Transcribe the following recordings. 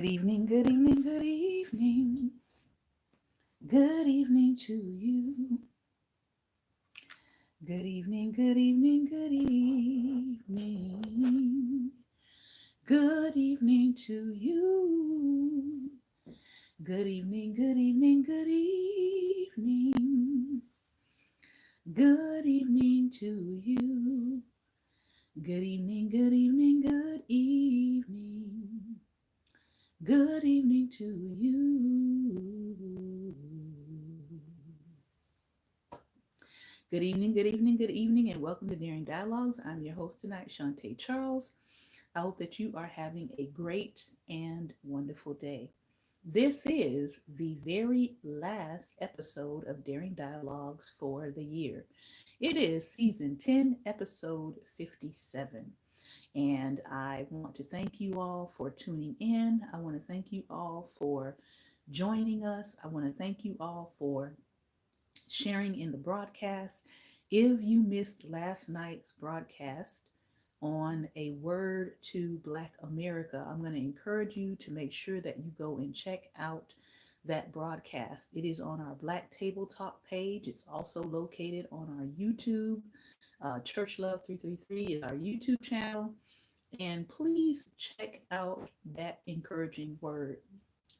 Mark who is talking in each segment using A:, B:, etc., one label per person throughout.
A: Good evening, good evening, good evening. Good evening to you. Good evening, good evening, good evening. Good evening to you. Good evening, good evening, good evening. Good evening to you. Good evening, good evening, good evening. Good evening to you. Good evening, and welcome to Daring Dialogues. I'm your host tonight, Shantae Charles. I hope that you are having a great and wonderful day. This is the very last episode of Daring Dialogues for the year. It is season 10, episode 57. And I want to thank you all for tuning in. I want to thank you all for joining us. I want to thank you all for sharing in the broadcast. If you missed last night's broadcast on a word to Black America, I'm going to encourage you to make sure that you go and check out that broadcast. It is on our Black Table Talk page. It's also located on our YouTube. Church Love 333 is our YouTube channel. And please check out that encouraging word.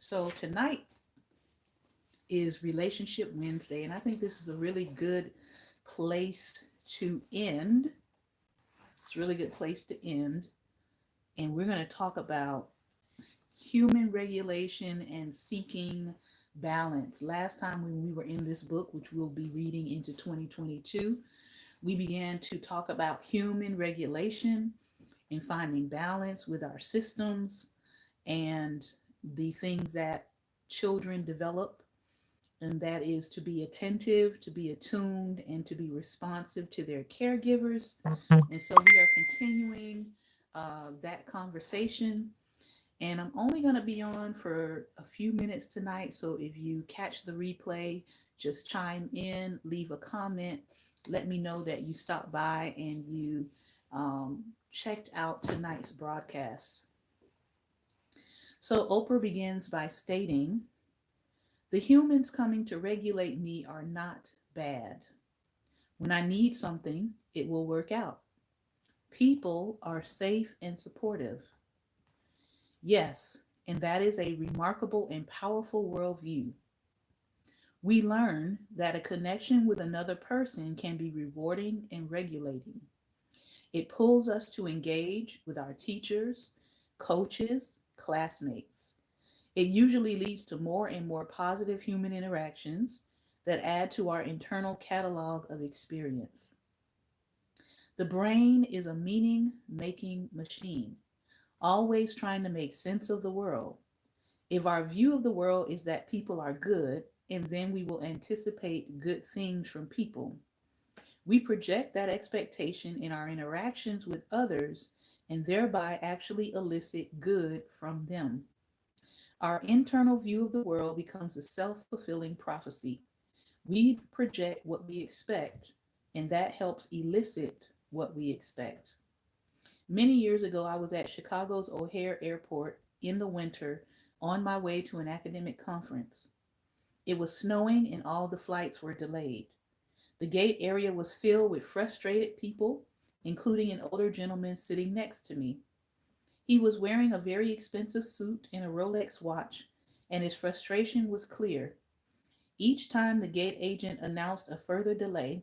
A: So tonight is Relationship Wednesday, and I think this is a really good place to end. It's a really good place to end. And we're going to talk about human regulation and seeking balance. Last time when we were in this book, which we'll be reading into 2022, we began to talk about human regulation and finding balance with our systems and the things that children develop, and that is to be attentive, to be attuned, and to be responsive to their caregivers. And so we are continuing that conversation. And I'm only going to be on for a few minutes tonight. So if you catch the replay, just chime in, leave a comment, let me know that you stopped by and you checked out tonight's broadcast. So Oprah begins by stating, "The humans coming to regulate me are not bad. When I need something, it will work out. People are safe and supportive. Yes, and that is a remarkable and powerful worldview. We learn that a connection with another person can be rewarding and regulating. It pulls us to engage with our teachers, coaches, classmates. It usually leads to more and more positive human interactions that add to our internal catalog of experience. The brain is a meaning making machine, always trying to make sense of the world. If our view of the world is that people are good, and then we will anticipate good things from people, we project that expectation in our interactions with others and thereby actually elicit good from them. Our internal view of the world becomes a self fulfilling prophecy. We project what we expect, and that helps elicit what we expect. Many years ago, I was at Chicago's O'Hare Airport in the winter on my way to an academic conference. It was snowing and all the flights were delayed. The gate area was filled with frustrated people, including an older gentleman sitting next to me. He was wearing a very expensive suit and a Rolex watch, and his frustration was clear. Each time the gate agent announced a further delay,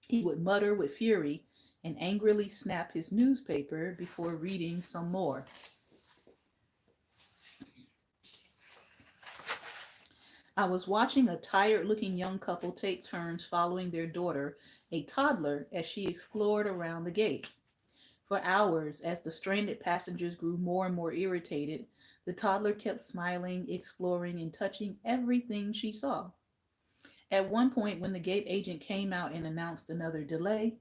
A: he would mutter with fury and angrily snap his newspaper before reading some more. I was watching a tired looking young couple take turns following their daughter, a toddler, as she explored around the gate. For hours, as the stranded passengers grew more and more irritated, the toddler kept smiling, exploring, and touching everything she saw. At one point, when the gate agent came out and announced another delay,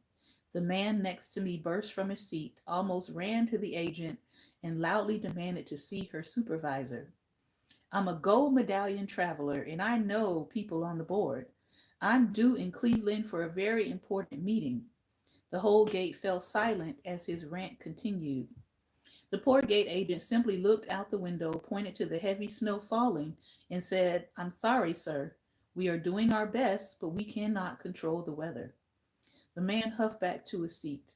A: the man next to me burst from his seat, almost ran to the agent, and loudly demanded to see her supervisor. "I'm a gold medallion traveler and I know people on the board. I'm due in Cleveland for a very important meeting." The whole gate fell silent as his rant continued. The poor gate agent simply looked out the window, pointed to the heavy snow falling, and said, "I'm sorry, sir. We are doing our best, but we cannot control the weather." The man huffed back to his seat.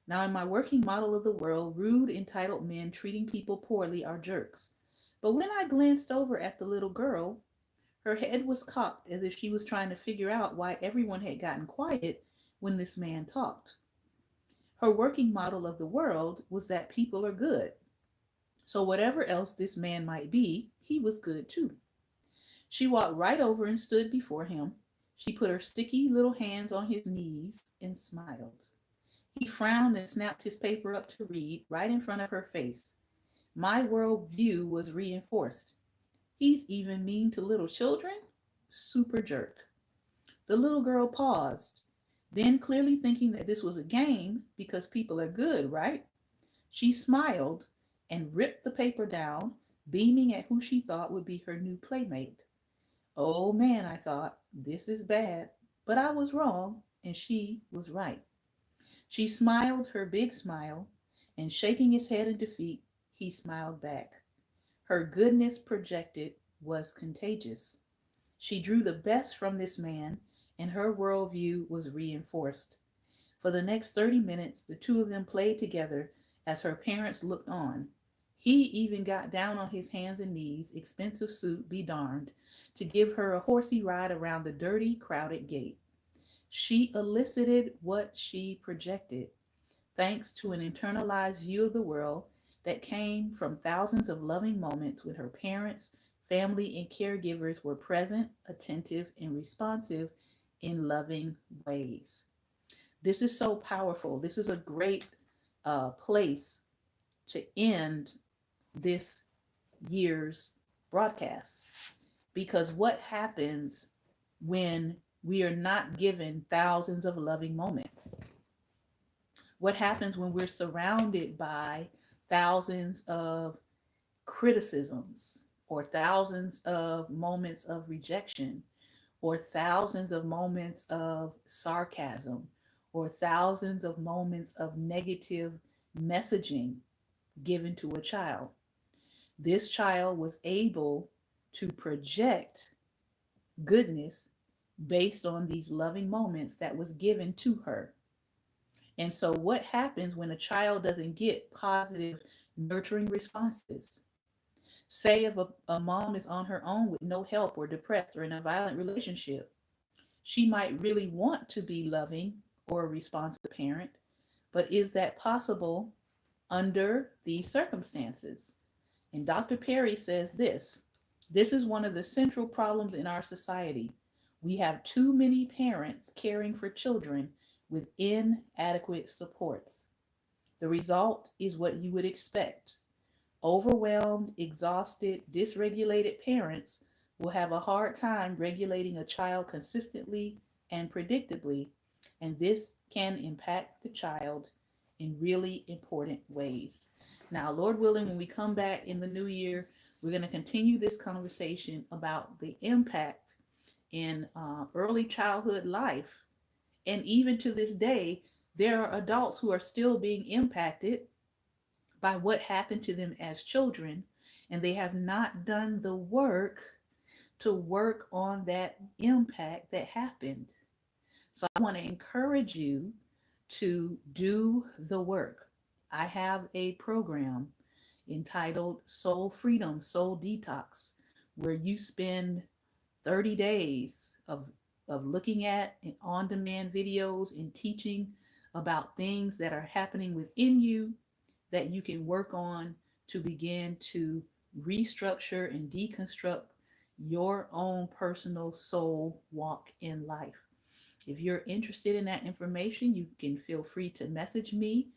A: Now, in my working model of the world, rude, entitled men treating people poorly are jerks. But when I glanced over at the little girl, her head was cocked as if she was trying to figure out why everyone had gotten quiet when this man talked. Her working model of the world was that people are good. So, whatever else this man might be, he was good too. She walked right over and stood before him. She put her sticky little hands on his knees and smiled. He frowned and snapped his paper up to read right in front of her face. My world view was reinforced. He's even mean to little children? Super jerk. The little girl paused, then, clearly thinking that this was a game because people are good, right? She smiled and ripped the paper down, beaming at who she thought would be her new playmate. Oh man, I thought, this is bad. But I was wrong, and she was right. She smiled her big smile, and shaking his head in defeat, he smiled back. Her goodness projected was contagious. She drew the best from this man, and her worldview was reinforced. For the next 30 minutes, the two of them played together as her parents looked on. He even got down on his hands and knees, expensive suit be darned, to give her a horsey ride around the dirty, crowded gate. She elicited what she projected, thanks to an internalized view of the world that came from thousands of loving moments when her parents, family, and caregivers were present, attentive, and responsive in loving ways. This is so powerful. This is a great place to end this year's broadcast, because what happens when we are not given thousands of loving moments? What happens when we're surrounded by thousands of criticisms, or thousands of moments of rejection, or thousands of moments of sarcasm, or thousands of moments of negative messaging given to a child? This child was able to project goodness based on these loving moments that was given to her. And so, what happens when a child doesn't get positive, nurturing responses? Say if a mom is on her own with no help, or depressed, or in a violent relationship, she might really want to be loving or a responsive parent, but is that possible under these circumstances? And Dr. Perry says this is one of the central problems in our society. We have too many parents caring for children with inadequate supports. The result is what you would expect. Overwhelmed, exhausted, dysregulated parents will have a hard time regulating a child consistently and predictably, and this can impact the child in really important ways. Now, Lord willing, when we come back in the new year, we're going to continue this conversation about the impact in early childhood life. And even to this day, there are adults who are still being impacted by what happened to them as children, and they have not done the work to work on that impact that happened. So I want to encourage you to do the work. I have a program entitled Soul Freedom, Soul Detox, where you spend 30 days of looking at on demand videos and teaching about things that are happening within you that you can work on to begin to restructure and deconstruct your own personal soul walk in life. If you're interested in that information, you can feel free to message me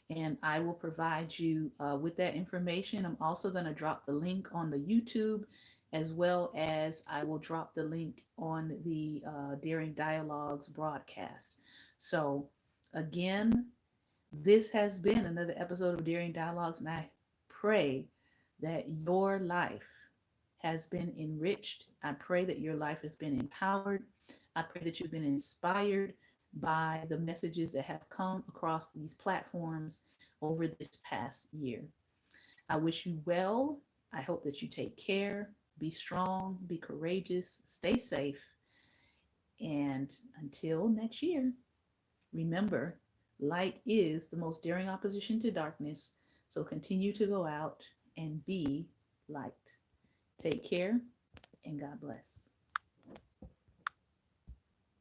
A: and I will provide you with that information. I'm also going to drop the link on the YouTube, as well as I will drop the link on the Daring Dialogues broadcast. So, again, this has been another episode of Daring Dialogues, and I pray that your life has been enriched. I pray that your life has been empowered. I pray that you've been inspired by the messages that have come across these platforms over this past year. I wish you well. I hope that you take care, be strong, be courageous, stay safe. And until next year, remember, light is the most daring opposition to darkness. So continue to go out and be light. Take care and God bless.